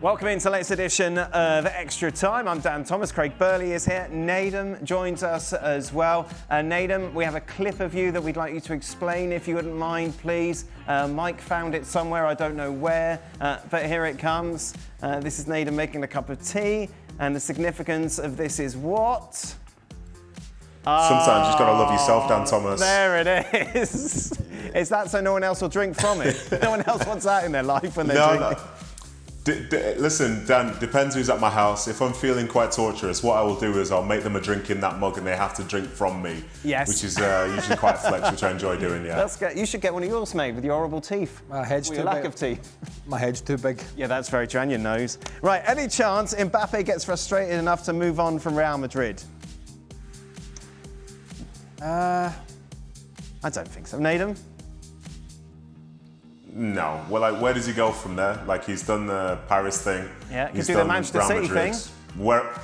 Welcome into the latest edition of Extra Time. I'm Dan Thomas. Craig Burley is here. Nedum joins us as well. Nedum, we have a clip of you that we'd like you to explain, if you wouldn't mind, please. Mike found it somewhere, I don't know where, but here it comes. This is Nedum making a cup of tea, and the significance of this is what? Sometimes you've got to love yourself, Dan Thomas. There it is. Is that so no one else will drink from it? No one else wants that in their life when they're drinking? No. Listen, Dan, depends who's at my house. If I'm feeling quite torturous, what I will do is I'll make them a drink in that mug and they have to drink from me. Yes. Which is usually quite a flex, which I enjoy doing, yeah. That's good. You should get one of yours made with your horrible teeth. My head's too big. Lack of teeth. My head's too big. Yeah, that's very true, and your nose. Right, any chance Mbappe gets frustrated enough to move on from Real Madrid? I don't think so. Nedum? No. Well, like, where does he go from there? Like, he's done the Paris thing. Yeah, he he's could do the Manchester Real City Madrid. thing. Where?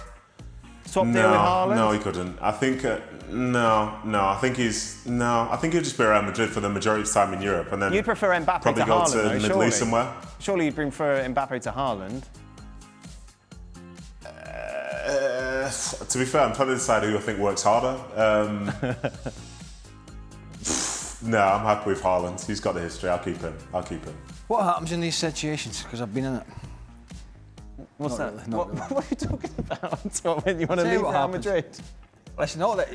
Swap deal with Haaland? No, he couldn't. I think, I think he'll just be Real Madrid for the majority of his time in Europe. And then you'd prefer Mbappe probably to go Haaland, to the Middle East somewhere. Surely you'd prefer Mbappe to Haaland. To be fair, I'm trying to decide who I think works harder. No, I'm happy with Haaland. He's got the history. I'll keep him. What happens in these situations? Because I've been in it. What's Not that? really, What are you talking about? When you want to leave Real Madrid? Listen, all that,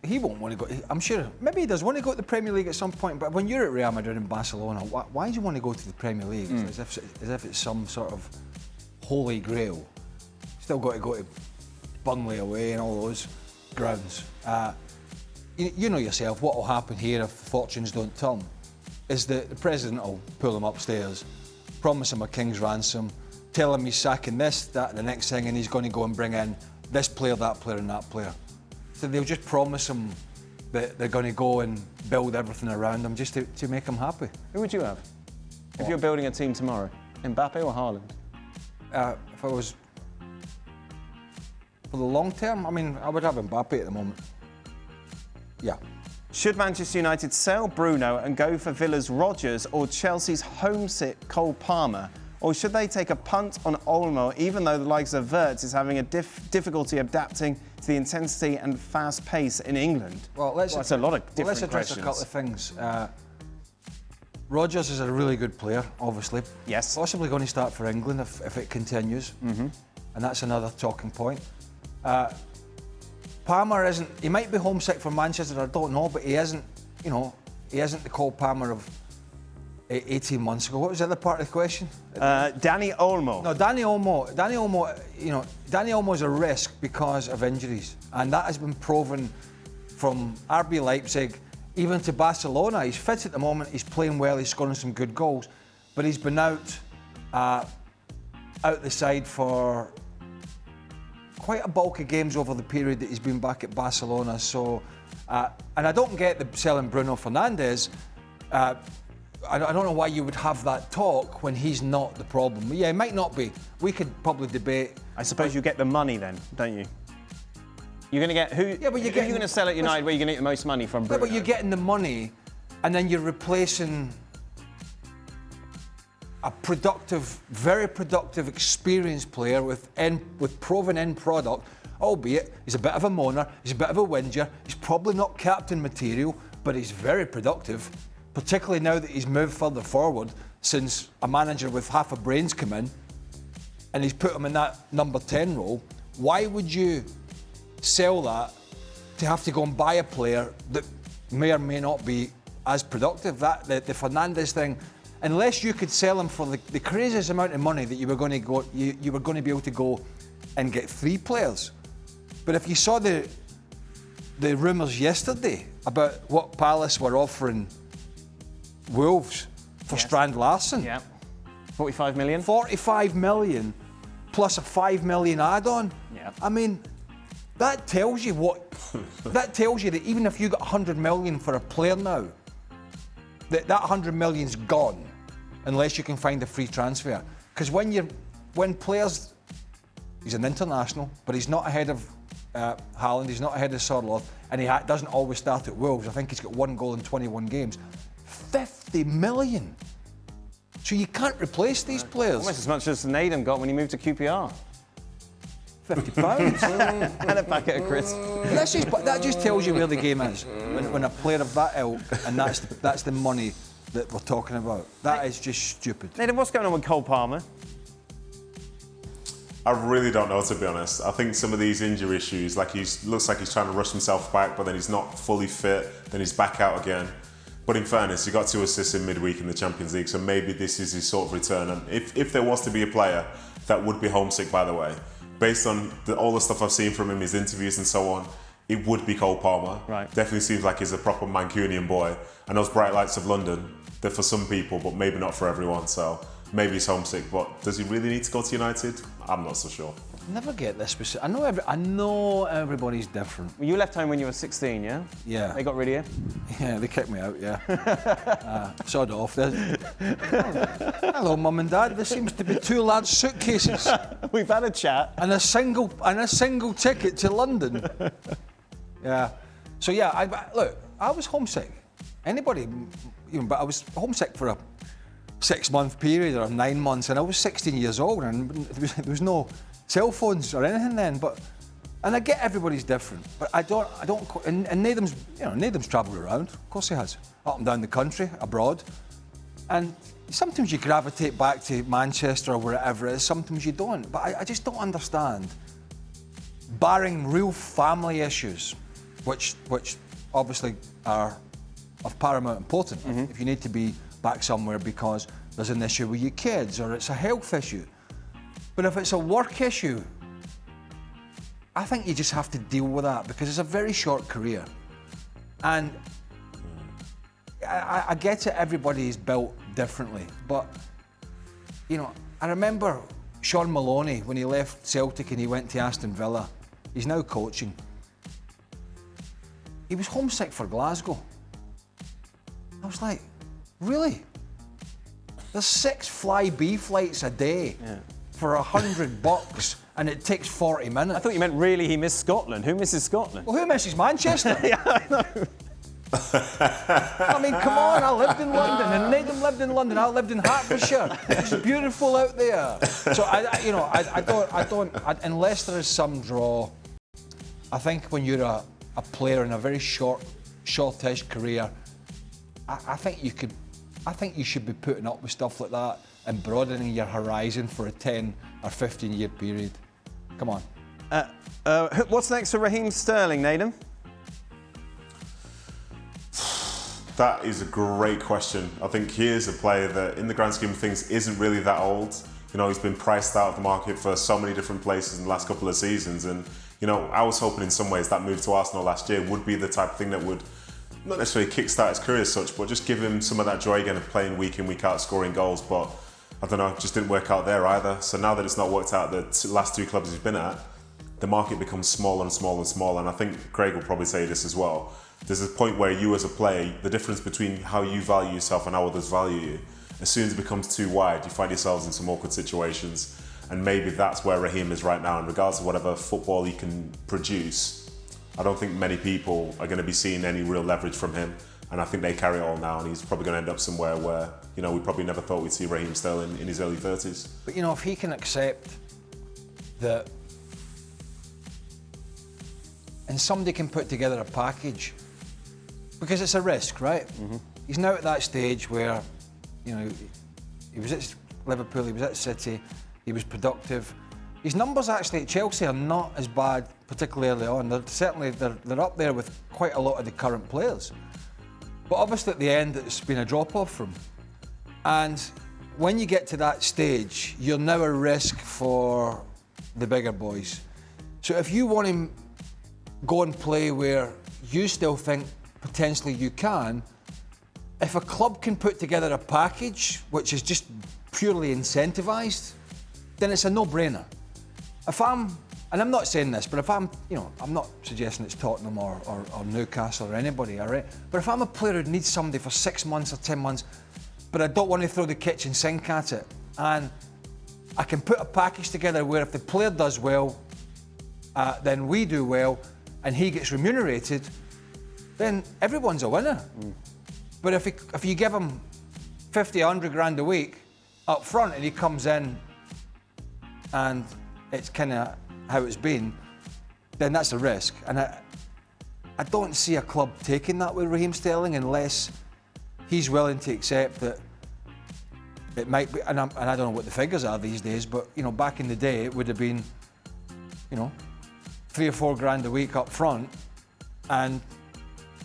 he won't want to go. I'm sure, maybe he does want to go to the Premier League at some point, but when you're at Real Madrid and Barcelona, why do you want to go to the Premier League? As if it's some sort of holy grail. Still got to go to Burley away and all those grounds. You know yourself, what will happen here if fortunes don't turn is that the president will pull him upstairs, promise him a king's ransom, tell him he's sacking this, that, and the next thing, and he's going to go and bring in this player, that player, and that player. So they'll just promise him that they're going to go and build everything around him just to make him happy. Who would you have if you're building a team tomorrow? Mbappe or Haaland? If I was for the long term, I would have Mbappe at the moment. Yeah. Should Manchester United sell Bruno and go for Villa's Rodgers or Chelsea's homesick Cole Palmer? Or should they take a punt on Olmo, even though the likes of Wirtz is having a difficulty adapting to the intensity and fast pace in England? That's a lot of different let's address questions. a couple of things. Rodgers is a really good player, obviously. Yes. Possibly going to start for England if it continues. Mm-hmm. And that's another talking point. Palmer isn't. He might be homesick for Manchester. I don't know, but he isn't. He isn't the Cole Palmer of 18 months ago. What was the other part of the question? Danny Olmo. No, Danny Olmo. Danny Olmo is a risk because of injuries, and that has been proven from RB Leipzig even to Barcelona. He's fit at the moment. He's playing well. He's scoring some good goals, but he's been out the side for quite a bulk of games over the period that he's been back at Barcelona. So, and I don't get the selling Bruno Fernandes. I don't know why you would have that talk when he's not the problem. Yeah, he might not be. We could probably debate. I suppose you get the money then, don't you? You're going to get who? Yeah, but you're going to sell at United where you're going to get the most money from Bruno. Yeah, but you're getting the money, and then you're replacing a productive, very productive, experienced player with proven end product, albeit he's a bit of a moaner, he's a bit of a whinger, he's probably not captain material, but he's very productive, particularly now that he's moved further forward since a manager with half a brain's come in and he's put him in that number 10 role. Why would you sell that to have to go and buy a player that may or may not be as productive? The Fernandes thing, unless you could sell him for the craziest amount of money that you were going to be able to go and get 3 players. But if you saw the rumours yesterday about what Palace were offering Wolves for Strand Larsen. Yeah. 45 million? 45 million plus a 5 million add-on. Yeah. That tells you that even if you got 100 million for a player now, that 100 million's gone unless you can find a free transfer. Because when players, he's an international, but he's not ahead of Haaland, he's not ahead of Sorloth, and he doesn't always start at Wolves. I think he's got 1 goal in 21 games. 50 million. So you can't replace these players. Almost as much as Nedum got when he moved to QPR. £50. And a packet of crisps. That just tells you where the game is. When a player of that ilk, and that's the money that we're talking about. That is just stupid. Nedum, what's going on with Cole Palmer? I really don't know, to be honest. I think some of these injury issues, like looks like he's trying to rush himself back, but then he's not fully fit, then he's back out again. But in fairness, he got 2 assists in midweek in the Champions League, so maybe this is his sort of return. And if there was to be a player that would be homesick, by the way, based on all the stuff I've seen from him, his interviews and so on, it would be Cole Palmer. Right. Definitely seems like he's a proper Mancunian boy. And those bright lights of London, they're for some people, but maybe not for everyone. So maybe he's homesick, but does he really need to go to United? I'm not so sure. Never get this specific. I know everybody's different. Well, you left home when you were 16, yeah? Yeah. They got rid of you? Yeah, they kicked me out, yeah. Sod off. Hello, Mum and Dad. There seems to be 2 large suitcases. We've had a chat. And a single ticket to London. Yeah. So yeah, look, I was homesick. Anybody, but I was homesick for a 6-month period or 9 months, and I was 16 years old, and there was no cell phones or anything then. And I get everybody's different, but I don't. And Nedum's travelled around. Of course he has, up and down the country, abroad, and sometimes you gravitate back to Manchester or wherever it is. Sometimes you don't. But I just don't understand. Barring real family issues, which obviously are of paramount importance. Mm-hmm. If you need to be back somewhere because there's an issue with your kids or it's a health issue. But if it's a work issue, I think you just have to deal with that because it's a very short career. And I get it, everybody is built differently. But, I remember Sean Maloney when he left Celtic and he went to Aston Villa. He's now coaching. He was homesick for Glasgow. I was like, really? There's 6 Fly-B flights a day for $100 and it takes 40 minutes. I thought you meant really he missed Scotland. Who misses Scotland? Well, who misses Manchester? Yeah, I know. I mean, come on, I lived in London and Nedum lived in London. I lived in Hertfordshire. It's beautiful out there. So I don't, unless there is some draw, I think when you're a player in a very shortish career, I think you should be putting up with stuff like that and broadening your horizon for a 10 or 15-year period. Come on. What's next for Raheem Sterling, Nedum? That is a great question. I think he is a player that, in the grand scheme of things, isn't really that old. He's been priced out of the market for so many different places in the last couple of seasons. And, I was hoping in some ways that move to Arsenal last year would be the type of thing that would not necessarily kickstart his career as such, but just give him some of that joy again of playing week in, week out, scoring goals. But I don't know, it just didn't work out there either. So now that it's not worked out at the last 2 clubs he's been at, the market becomes smaller and smaller and smaller. And I think Craig will probably say this as well. There's a point where you as a player, the difference between how you value yourself and how others value you, as soon as it becomes too wide, you find yourselves in some awkward situations. And maybe that's where Raheem is right now. In regards to whatever football he can produce, I don't think many people are going to be seeing any real leverage from him. And I think they carry it all now, and he's probably going to end up somewhere where, we probably never thought we'd see Raheem Sterling in his early 30s. But, if he can accept that, and somebody can put together a package, because it's a risk, right? Mm-hmm. He's now at that stage where, he was at Liverpool, he was at City, he was productive. His numbers actually at Chelsea are not as bad, particularly early on. They're up there with quite a lot of the current players. But obviously at the end, it's been a drop-off from him. And when you get to that stage, you're now a risk for the bigger boys. So if you want him go and play where you still think potentially you can, if a club can put together a package which is just purely incentivised, then it's a no-brainer. And I'm not saying this, but if I'm not suggesting it's Tottenham or Newcastle or anybody, all right? But if I'm a player who needs somebody for 6 months or 10 months, but I don't want to throw the kitchen sink at it, and I can put a package together where if the player does well, then we do well, and he gets remunerated, then everyone's a winner. Mm. But if you give him 50, 100 grand a week, up front and he comes in and it's kind of how it's been, then that's a risk. And I don't see a club taking that with Raheem Sterling unless he's willing to accept that it might be, and I don't know what the figures are these days, but back in the day it would have been, $3 or $4 grand a week up front, and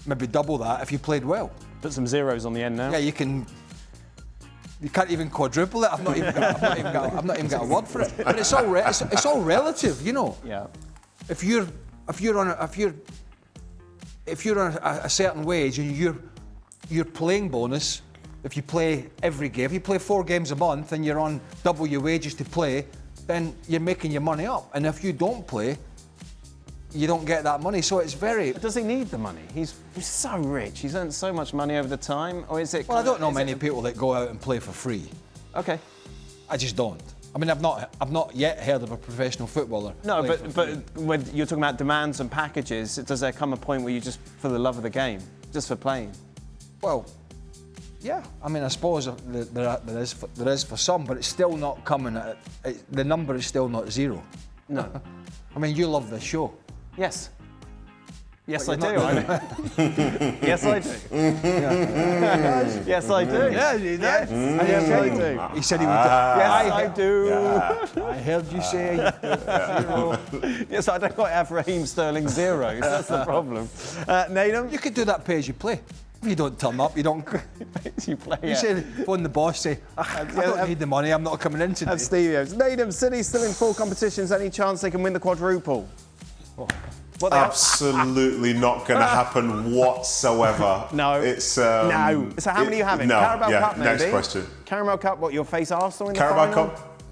maybe double that if you played well. Put some zeros on the end now. Yeah, you can't even quadruple it. I've not even got a word for it. But it's all relative, Yeah. If you're on a certain wage and your playing bonus, if you play every game, if you play 4 games a month and you're on double your wages to play, then you're making your money up. And if you don't play, you don't get that money. So it's very... But does he need the money? He's so rich. He's earned so much money over the time. Or is it... Well, I don't know many people that go out and play for free. Okay. I just don't. I mean, I've not yet heard of a professional footballer. No, but when you're talking about demands and packages, does there come a point where you just, for the love of the game, just for playing? Well, yeah. I mean, I suppose there is for some, but it's still not coming at the number is still not 0. No. I mean, you love this show. Yes. Yes, I But do. Yes, I do. Yes, I do. Yeah, you did. Yes, I do. He said he would. Yes, I do. Yeah. I heard you say 0. Yes, I don't quite have Raheem Sterling zeros. That's the problem. Nedum? You could do that pay as you play. If you don't turn up, you don't. You play. You say, phone the boss, say, I don't need the money, I'm not coming in today. Have Stevie's. Nedum, City still in 4 competitions. Any chance they can win the quadruple? What Absolutely not going to happen whatsoever. No. It's no. So how many are you having? No. Carabao Cup, maybe? Next question. Carabao Cup. What? You'll face Arsenal in the Carabao final? Cup.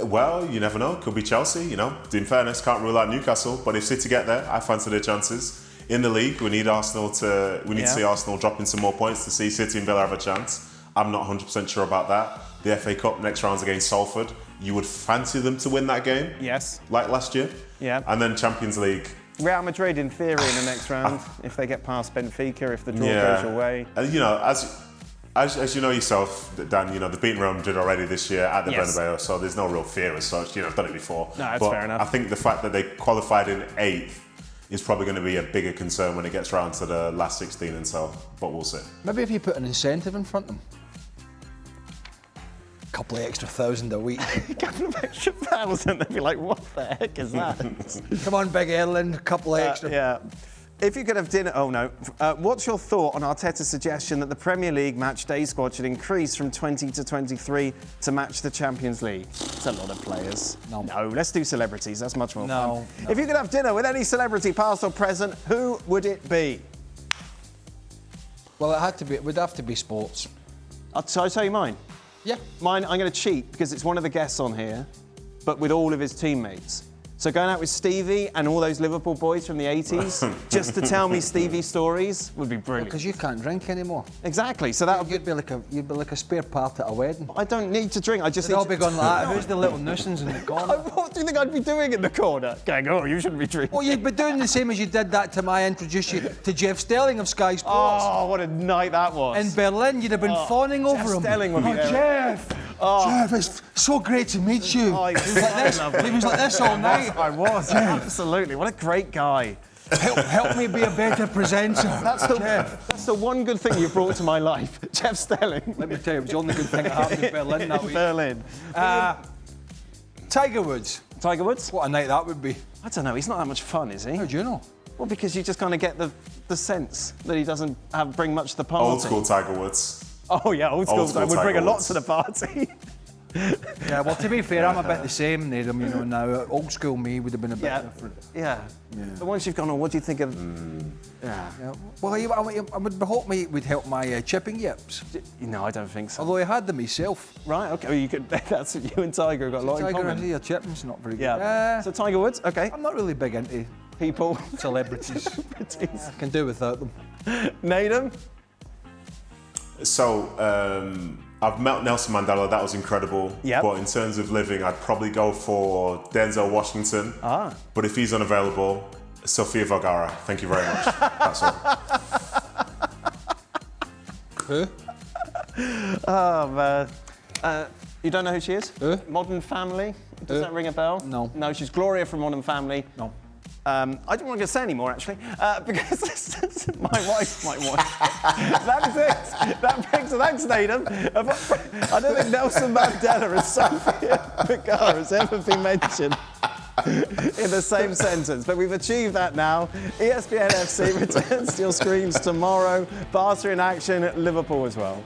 Well, you never know. Could be Chelsea. In fairness, can't rule out Newcastle. But if City get there, I fancy their chances. In the league, we need Arsenal to. We need to see Arsenal dropping some more points to see City and Villa have a chance. I'm not 100% sure about that. The FA Cup next round's against Salford. You would fancy them to win that game? Yes. Like last year? Yeah. And then Champions League. Real Madrid, in theory, in the next round, if they get past Benfica, if the draw goes your way. And as you know yourself, Dan, they've beaten Real Madrid already this year at the Bernabeu, so there's no real fear as such. I've done it before. No, that's fair enough. I think the fact that they qualified in 8th is probably going to be a bigger concern when it gets round to the last 16 and so, but we'll see. Maybe if you put an incentive in front of them. A couple of extra $1,000 a week. A couple of extra $1,000, they'd be like, what the heck is that? Come on, Big Erland, a couple of extra. Yeah. If you could have dinner... Oh, no. What's your thought on Arteta's suggestion that the Premier League match day squad should increase from 20 to 23 to match the Champions League? It's a lot of players. No, let's do celebrities. That's much more fun. No. If you could have dinner with any celebrity, past or present, who would it be? Well, it would have to be sports. Shall I tell you mine? Yeah. Mine, I'm going to cheat because it's one of the guests on here, but with all of his teammates. So going out with Stevie and all those Liverpool boys from the 80s, just to tell me Stevie stories would be brilliant. Because you can't drink anymore. Exactly. So that You'd be like a spare part at a wedding. I don't need to drink. I just They'd need all to... be going like that. Who's the little nuisance in the corner? What do you think I'd be doing in the corner? Going, oh, you shouldn't be drinking. Well, you'd be doing the same as you did that time I introduced you to Jeff Sterling of Sky Sports. Oh, what a night that was. In Berlin, you'd have been fawning over him. Sterling would be there. Jeff! Jeff, it's so great to meet you. Oh, he was like this all night. I was. Absolutely. What a great guy. Help me be a better presenter. That's the one good thing you've brought to my life. Jeff Sterling. Let me tell you, it was the only good thing that happened in Berlin that week. Berlin. Tiger Woods. Tiger Woods? What a night that would be. I don't know. He's not that much fun, is he? How do you know? Well, because you just kind of get the sense that he doesn't bring much to the party. Old school Tiger Woods. Oh, yeah, old school. I would bring a lot Woods. to the party. Yeah, well, to be fair, I'm a bit the same, Nedum, now. Old school me would have been a bit different. Yeah. But once you've gone on, what do you think of... Yeah. Well, I would hope would help my chipping yips. No, I don't think so. Although I had them myself. Right, okay. Well, you could. That's you and Tiger have got a lot in Tiger common. and your chipping's not very good. Yeah. So Tiger Woods, okay. I'm not really big into People. celebrities. I can do without them. Nedum? So, I've met Nelson Mandela, that was incredible. Yep. But in terms of living, I'd probably go for Denzel Washington. But if he's unavailable, Sofia Vergara. Thank you very much. That's all. Who? Oh, man. You don't know who she is? Who? Modern Family? Does that ring a bell? No. No, she's Gloria from Modern Family. No. I don't want to say any more, actually, because my wife might want. That's it. Thanks, Nedum. I don't think Nelson Mandela and Sophia Vergara has ever been mentioned in the same sentence, but we've achieved that now. ESPN FC returns to your screens tomorrow. Barca in action at Liverpool as well.